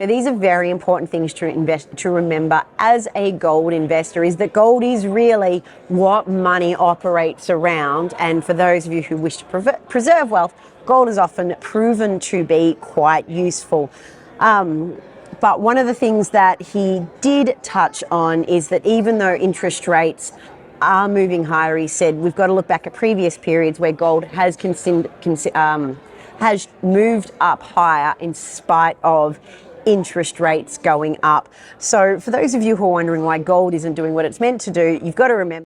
Now, these are very important things to remember as a gold investor, is that gold is really what money operates around. And for those of you who wish to preserve wealth, gold is often proven to be quite useful. But one of the things that he did touch on is that even though interest rates are moving higher, he said we've got to look back at previous periods where gold has moved up higher in spite of interest rates going up. So for those of you who are wondering why gold isn't doing what it's meant to do, you've got to remember.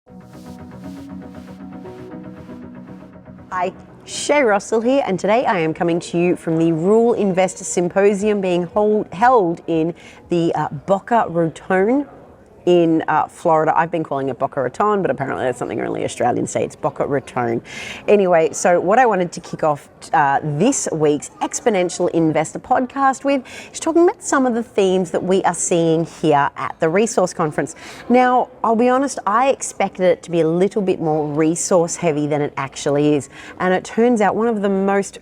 Hi, Shay Russell here, and today I am coming to you from the Rural Investor Symposium being held in the Boca Raton in Florida. I've been calling it Boca Raton, but apparently that's something only Australians say. It's Boca Raton. Anyway, so what I wanted to kick off this week's Exponential Investor podcast with is talking about some of the themes that we are seeing here at the Resource Conference. Now, I'll be honest, I expected it to be a little bit more resource heavy than it actually is. And it turns out one of the most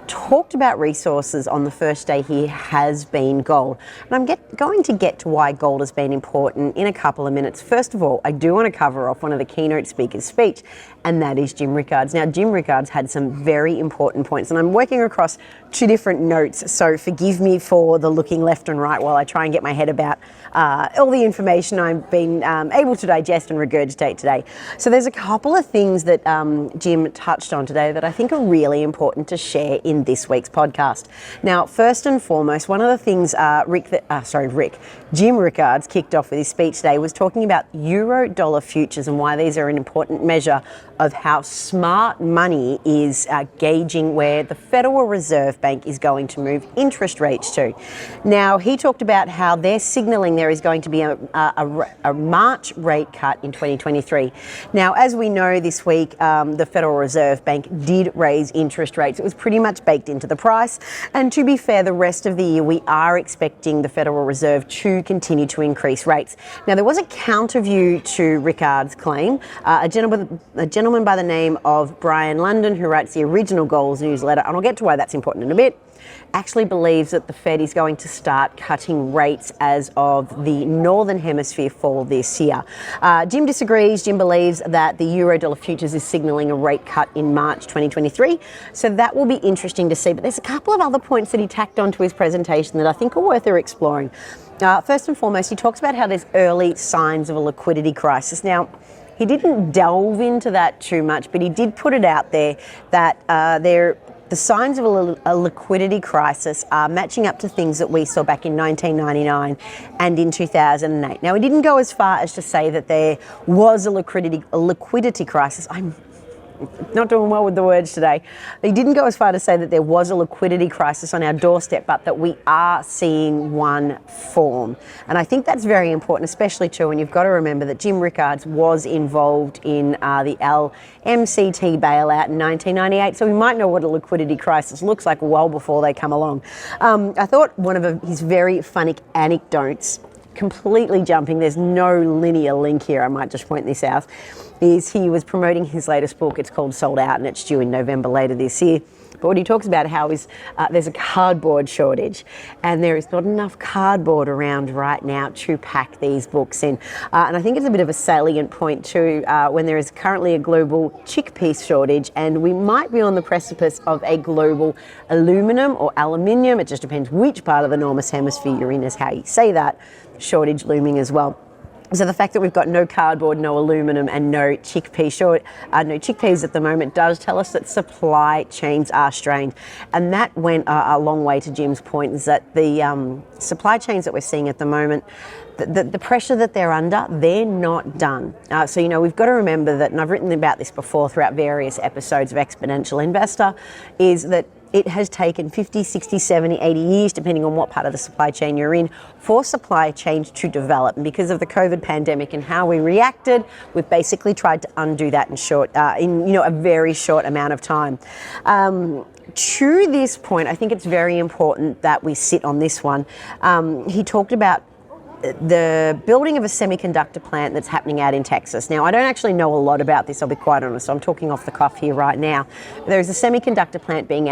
talked about resources on the first day here has been gold. And I'm going to get to why gold has been important in a couple of minutes. First of all, I do want to cover off one of the keynote speakers' speech, and that is Jim Rickards. Now, Jim Rickards had some very important points, and I'm working across two different notes, so forgive me for the looking left and right while I try and get my head about all the information I've been able to digest and regurgitate today. So there's a couple of things that Jim touched on today that I think are really important to share in this week's podcast. Now, first and foremost, one of the things Jim Rickards kicked off with his speech today was talking about euro-dollar futures and why these are an important measure of how smart money is gauging where the Federal Reserve Bank is going to move interest rates to. Now, he talked about how they're signalling there is going to be a March rate cut in 2023. Now, as we know this week, the Federal Reserve Bank did raise interest rates. It was pretty much baked into the price. And to be fair, the rest of the year, we are expecting the Federal Reserve to continue to increase rates. Now, there was a counter view to Rickards' claim. A gentleman by the name of Brian London, who writes the original Goals newsletter, and I'll get to why that's important in a bit, actually believes that the Fed is going to start cutting rates as of the Northern Hemisphere fall this year. Jim disagrees. Jim believes that the euro-dollar futures is signalling a rate cut in March 2023. So that will be interesting to see. But there's a couple of other points that he tacked onto his presentation that I think are worth exploring. First and foremost, he talks about how there's early signs of a liquidity crisis. Now, he didn't delve into that too much, but he did put it out there that the signs of a liquidity crisis are matching up to things that we saw back in 1999 and in 2008. Now, he didn't go as far as to say that there was a liquidity crisis. I'm not doing well with the words today. He didn't go as far to say that there was a liquidity crisis on our doorstep, but that we are seeing one form. And I think that's very important, especially too, when you've got to remember that Jim Rickards was involved in the LMCT bailout in 1998, so we might know what a liquidity crisis looks like well before they come along. I thought one of his very funny anecdotes, completely jumping, there's no linear link here, I might just point this out, is he was promoting his latest book. It's called Sold Out, and it's due in November later this year. But what he talks about how is there's a cardboard shortage, and there is not enough cardboard around right now to pack these books in. And I think it's a bit of a salient point too, when there is currently a global chickpea shortage, and we might be on the precipice of a global aluminum or aluminium, it just depends which part of the Northern Hemisphere you're in is how you say that, shortage looming as well. So the fact that we've got no cardboard, no aluminum, and no chickpeas at the moment does tell us that supply chains are strained. And that went a long way to Jim's point, is that the supply chains that we're seeing at the moment, the pressure that they're under, they're not done. So, we've got to remember that, and I've written about this before throughout various episodes of Exponential Investor, is that it has taken 50, 60, 70, 80 years, depending on what part of the supply chain you're in, for supply chains to develop. And because of the COVID pandemic and how we reacted, we've basically tried to undo that in a very short amount of time. To this point, I think it's very important that we sit on this one. He talked about the building of a semiconductor plant that's happening out in Texas. Now, I don't actually know a lot about this, I'll be quite honest, so I'm talking off the cuff here right now. There's a semiconductor plant being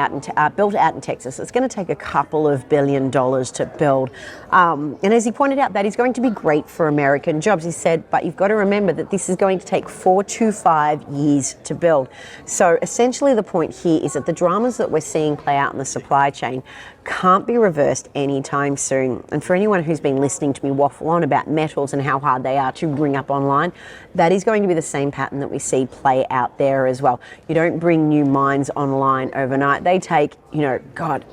built out in Texas. It's going to take a couple of $2 billion to build. And as he pointed out, that is going to be great for American jobs. He said, but you've got to remember that this is going to take 4 to 5 years to build. So essentially the point here is that the dramas that we're seeing play out in the supply chain can't be reversed anytime soon. And for anyone who's been listening to me waffle on about metals and how hard they are to bring up online, that is going to be the same pattern that we see play out there as well. You don't bring new mines online overnight. They take, God,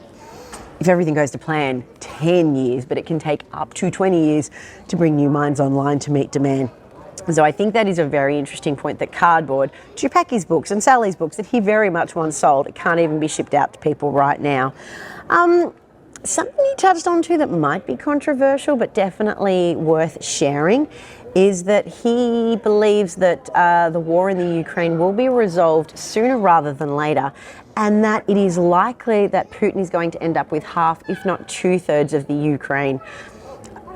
if everything goes to plan, 10 years, but it can take up to 20 years to bring new mines online to meet demand. So I think that is a very interesting point, that cardboard, Tupacky's books and Sally's books that he very much once sold, it can't even be shipped out to people right now. Something he touched on too that might be controversial but definitely worth sharing is that he believes that the war in the Ukraine will be resolved sooner rather than later, and that it is likely that Putin is going to end up with half, if not 2/3 of the Ukraine.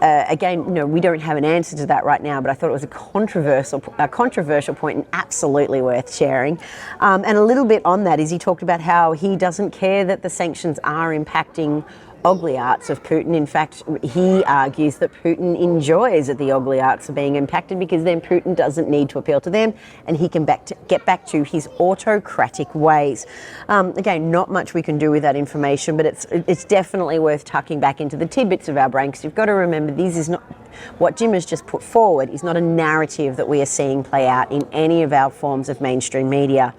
Again, we don't have an answer to that right now, but I thought it was a controversial point and absolutely worth sharing. And a little bit on that is he talked about how he doesn't care that the sanctions are impacting oligarchs of Putin. In fact, he argues that Putin enjoys that the oligarchs are being impacted, because then Putin doesn't need to appeal to them and he can get back to his autocratic ways. Again, not much we can do with that information, but it's definitely worth tucking back into the tidbits of our brain, because you've got to remember, this is not what Jim has just put forward is not a narrative that we are seeing play out in any of our forms of mainstream media.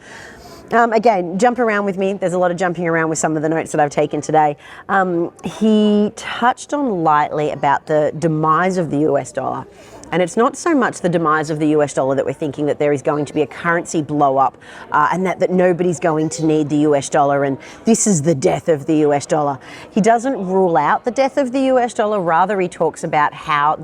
Again, jump around with me. There's a lot of jumping around with some of the notes that I've taken today. He touched on lightly about the demise of the US dollar. And it's not so much the demise of the US dollar that we're thinking that there is going to be a currency blow up and that nobody's going to need the US dollar and this is the death of the US dollar. He doesn't rule out the death of the US dollar. Rather, he talks about how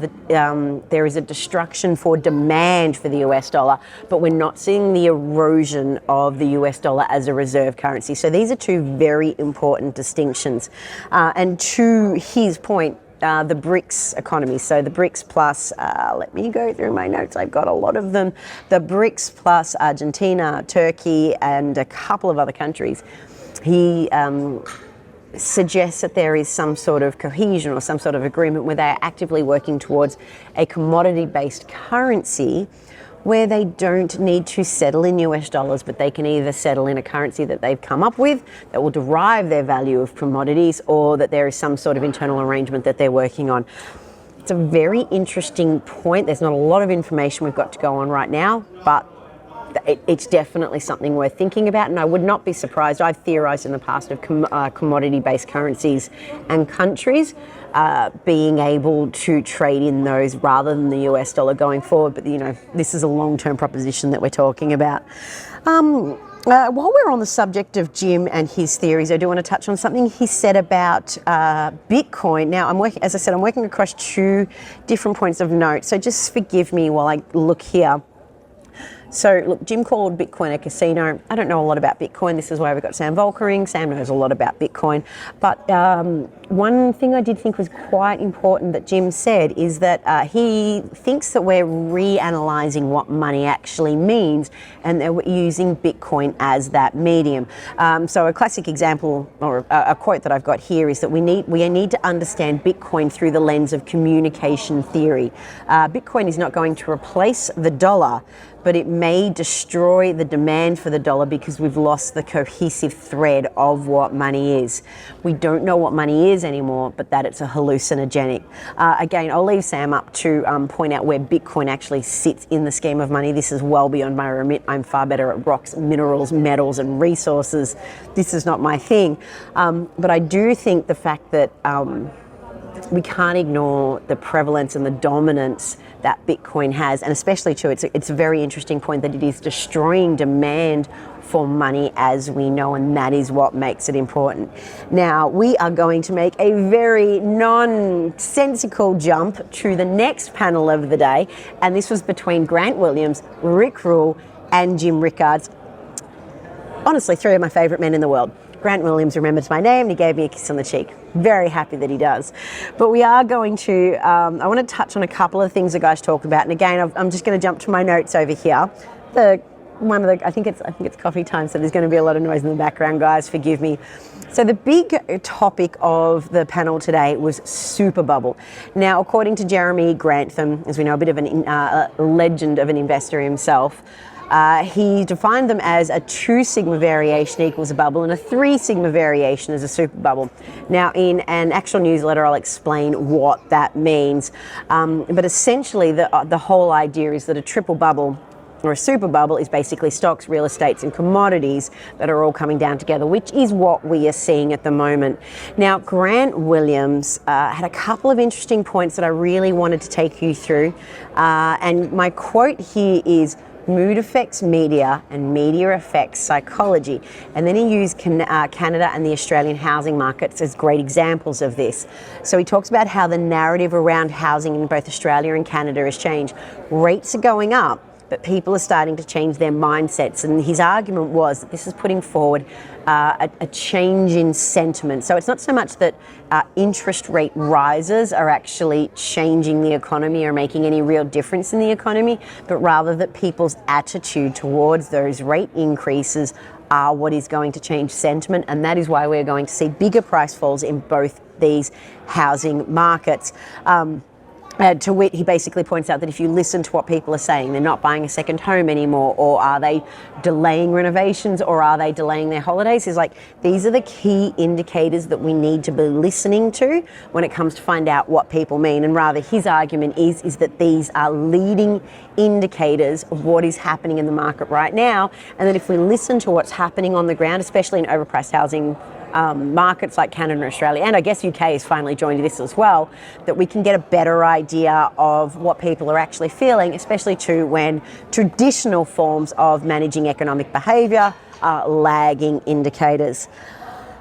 there is a destruction for demand for the US dollar, but we're not seeing the erosion of the US dollar as a reserve currency. So these are two very important distinctions. And to his point, the BRICS economy. So the BRICS plus, let me go through my notes, I've got a lot of them. The BRICS plus Argentina, Turkey, and a couple of other countries. He suggests that there is some sort of cohesion or some sort of agreement where they are actively working towards a commodity-based currency where they don't need to settle in US dollars, but they can either settle in a currency that they've come up with that will derive their value of commodities, or that there is some sort of internal arrangement that they're working on. It's a very interesting point. There's not a lot of information we've got to go on right now, but it's definitely something worth thinking about, and I would not be surprised. I've theorized in the past of commodity-based currencies and countries being able to trade in those rather than the US dollar going forward. But, this is a long-term proposition that we're talking about. While we're on the subject of Jim and his theories, I do want to touch on something he said about Bitcoin. Now, I'm working across two different points of note, so just forgive me while I look here. So look, Jim called Bitcoin a casino. I don't know a lot about Bitcoin. This is why we've got Sam Volkering. Sam knows a lot about Bitcoin. But one thing I did think was quite important that Jim said is that he thinks that we're reanalyzing what money actually means, and that we're using Bitcoin as that medium. So a classic example, or a quote that I've got here, is that we need to understand Bitcoin through the lens of communication theory. Bitcoin is not going to replace the dollar, but it may destroy the demand for the dollar because we've lost the cohesive thread of what money is. We don't know what money is anymore, but that it's a hallucinogenic. Again, I'll leave Sam up to point out where Bitcoin actually sits in the scheme of money. This is well beyond my remit. I'm far better at rocks, minerals, metals, and resources. This is not my thing. But I do think the fact that we can't ignore the prevalence and the dominance that Bitcoin has, and especially too, it's a very interesting point that it is destroying demand for money as we know, and that is what makes it important. Now, we are going to make a very nonsensical jump to the next panel of the day, and this was between Grant Williams, Rick Rule, and Jim Rickards. Honestly, three of my favourite men in the world. Grant Williams remembers my name and he gave me a kiss on the cheek. Very happy that he does. But we are going to, I want to touch on a couple of things the guys talk about. And again, I'm just going to jump to my notes over here. I think it's coffee time, so there's going to be a lot of noise in the background, guys. Forgive me. So the big topic of the panel today was super bubble. Now, according to Jeremy Grantham, as we know, a bit of a legend of an investor himself, he defined them as a 2 sigma variation equals a bubble and a 3 sigma variation is a super bubble. Now, in an actual newsletter, I'll explain what that means. But essentially, the whole idea is that a triple bubble or a super bubble is basically stocks, real estates, and commodities that are all coming down together, which is what we are seeing at the moment. Now, Grant Williams had a couple of interesting points that I really wanted to take you through. And my quote here is, mood affects media and media affects psychology. And then he used Canada and the Australian housing markets as great examples of this. So he talks about how the narrative around housing in both Australia and Canada has changed. Rates are going up, but people are starting to change their mindsets. And his argument was that this is putting forward a change in sentiment. So it's not so much that interest rate rises are actually changing the economy or making any real difference in the economy, but rather that people's attitude towards those rate increases are what is going to change sentiment. And that is why we're going to see bigger price falls in both these housing markets. To wit, he basically points out that if you listen to what people are saying, they're not buying a second home anymore, or are they delaying renovations, or are they delaying their holidays? He's like, these are the key indicators that we need to be listening to when it comes to find out what people mean. And rather, his argument is that these are leading indicators of what is happening in the market right now. And that if we listen to what's happening on the ground, especially in overpriced housing markets like Canada and Australia, and I guess UK has finally joined this as well, that we can get a better idea of what people are actually feeling, especially too when traditional forms of managing economic behaviour are lagging indicators.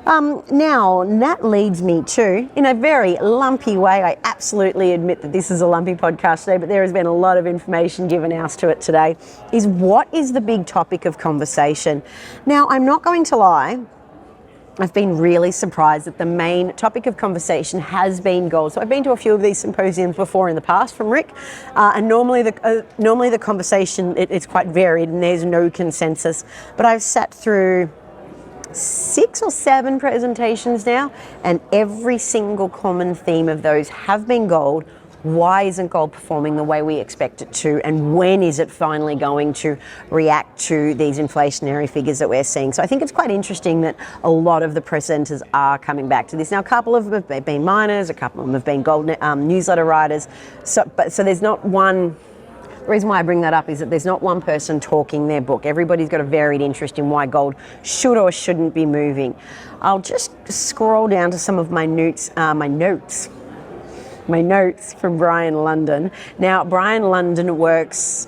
Now, that leads me to, in a very lumpy way, I absolutely admit that this is a lumpy podcast today, but there has been a lot of information given out to it today, is what is the big topic of conversation? Now, I'm not going to lie, I've been really surprised that the main topic of conversation has been gold. So I've been to a few of these symposiums before in the past from Rick, and normally the conversation it's quite varied and there's no consensus. But I've sat through 6 or 7 presentations now, and every single common theme of those have been gold. Why isn't gold performing the way we expect it to? And when is it finally going to react to these inflationary figures that we're seeing? So I think it's quite interesting that a lot of the presenters are coming back to this. Now, a couple of them have been miners, a couple of them have been gold newsletter writers. So there's not one. The reason why I bring that up is that there's not one person talking their book. Everybody's got a varied interest in why gold should or shouldn't be moving. I'll just scroll down to some of my notes from Brian London. Now, Brian London writes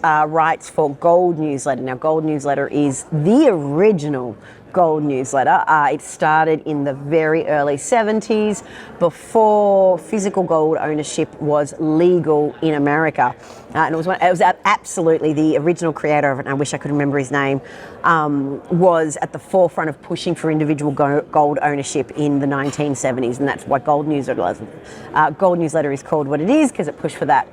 for Gold Newsletter. Now, Gold Newsletter is the original gold newsletter. It started in the very early 70s, before physical gold ownership was legal in America. And it was absolutely the original creator of it, and I wish I could remember his name, was at the forefront of pushing for individual gold ownership in the 1970s, and that's what Gold Newsletter was. Gold Newsletter is called what it is because it pushed for that,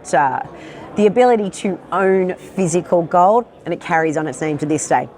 the ability to own physical gold, and it carries on its name to this day.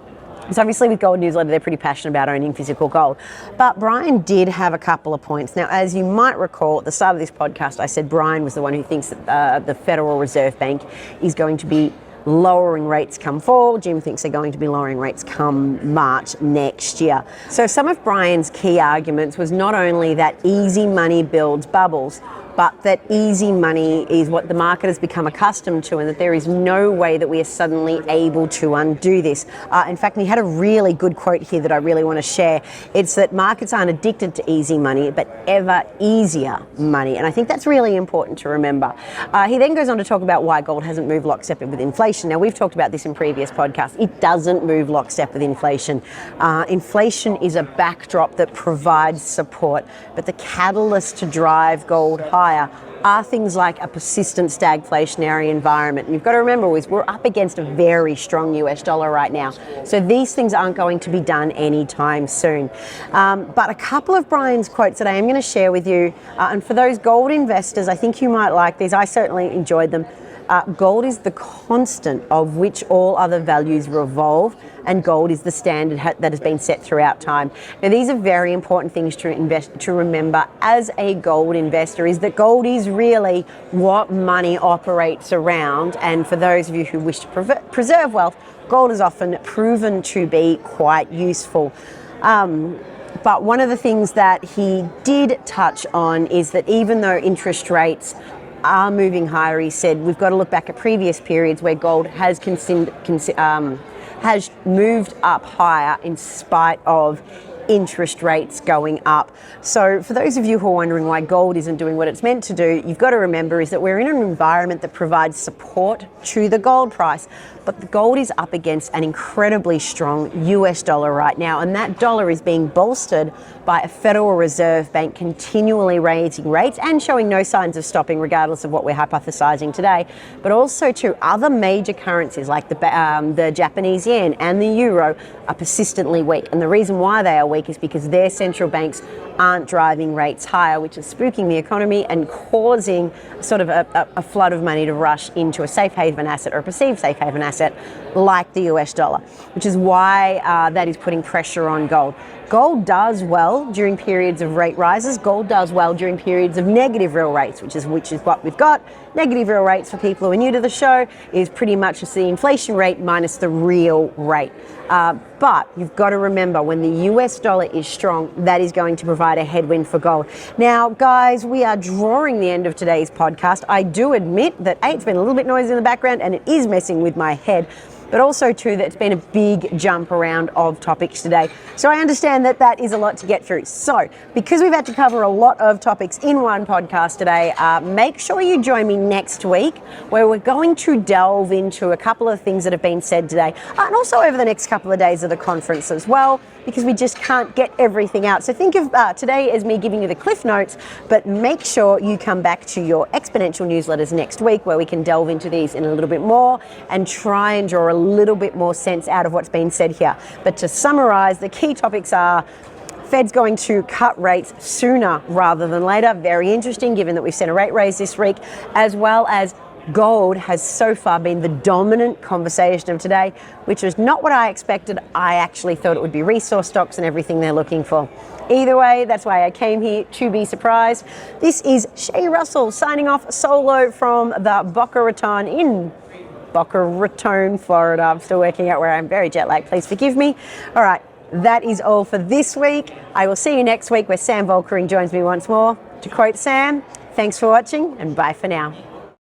So obviously with Gold Newsletter, they're pretty passionate about owning physical gold. But Brian did have a couple of points. Now, as you might recall, at the start of this podcast, I said Brian was the one who thinks that the Federal Reserve Bank is going to be lowering rates come fall. Jim thinks they're going to be lowering rates come March next year. So some of Brian's key arguments was not only that easy money builds bubbles, but that easy money is what the market has become accustomed to, and that there is no way that we are suddenly able to undo this. In fact, he had a really good quote here that I really want to share. It's that markets aren't addicted to easy money, but ever easier money. And I think that's really important to remember. He then goes on to talk about why gold hasn't moved lockstep with inflation. Now, we've talked about this in previous podcasts. It doesn't move lockstep with inflation. Inflation is a backdrop that provides support, but the catalyst to drive gold higher are things like a persistent stagflationary environment. And you've got to remember, we're up against a very strong US dollar right now. So these things aren't going to be done anytime soon. But a couple of Brian's quotes that I am going to share with you, and for those gold investors, I think you might like these. I certainly enjoyed them. Gold is the constant of which all other values revolve, and gold is the standard that has been set throughout time. Now, these are very important things to remember as a gold investor, is that gold is really what money operates around. And for those of you who wish to preserve wealth, gold is often proven to be quite useful. But one of the things that he did touch on is that even though interest rates are moving higher, he said we've got to look back at previous periods where gold has moved up higher in spite of interest rates going up. So for those of you who are wondering why gold isn't doing what it's meant to do, you've got to remember is that we're in an environment that provides support to the gold price, but the gold is up against an incredibly strong US dollar right now, and that dollar is being bolstered by a Federal Reserve Bank continually raising rates and showing no signs of stopping regardless of what we're hypothesizing today, but also to other major currencies like the Japanese yen and the euro are persistently weak. And the reason why they are weak is because their central banks aren't driving rates higher, which is spooking the economy and causing sort of a flood of money to rush into a safe haven asset or a perceived safe haven asset like the US dollar, which is why that is putting pressure on gold. Gold does well during periods of rate rises. Gold does well during periods of negative real rates, which is what we've got. Negative real rates, for people who are new to the show, is pretty much just the inflation rate minus the real rate. But you've got to remember, when the US dollar is strong, that is going to provide a headwind for gold. Now, guys, we are drawing the end of today's podcast. I do admit that it's been a little bit noisy in the background and it is messing with my head, but also too that it's been a big jump around of topics today. So I understand that that is a lot to get through. So because we've had to cover a lot of topics in one podcast today, make sure you join me next week, where we're going to delve into a couple of things that have been said today, and also over the next couple of days of the conference as well, because we just can't get everything out. So think of today as me giving you the cliff notes, but make sure you come back to your Exponential newsletters next week, where we can delve into these in a little bit more and try and draw a little bit more sense out of what's been said here. But to summarize, the key topics are: Fed's going to cut rates sooner rather than later. Very interesting, given that we've seen a rate raise this week, as well as gold has so far been the dominant conversation of today, which was not what I expected. I actually thought it would be resource stocks and everything they're looking for. Either way, that's why I came here, to be surprised. This is Shay Russell signing off solo from the Boca Raton in Boca Raton, Florida. I'm still working out where I'm very jet lagged. Please forgive me. All right, that is all for this week. I will see you next week, where Sam Volkering joins me once more. To quote Sam, thanks for watching and bye for now.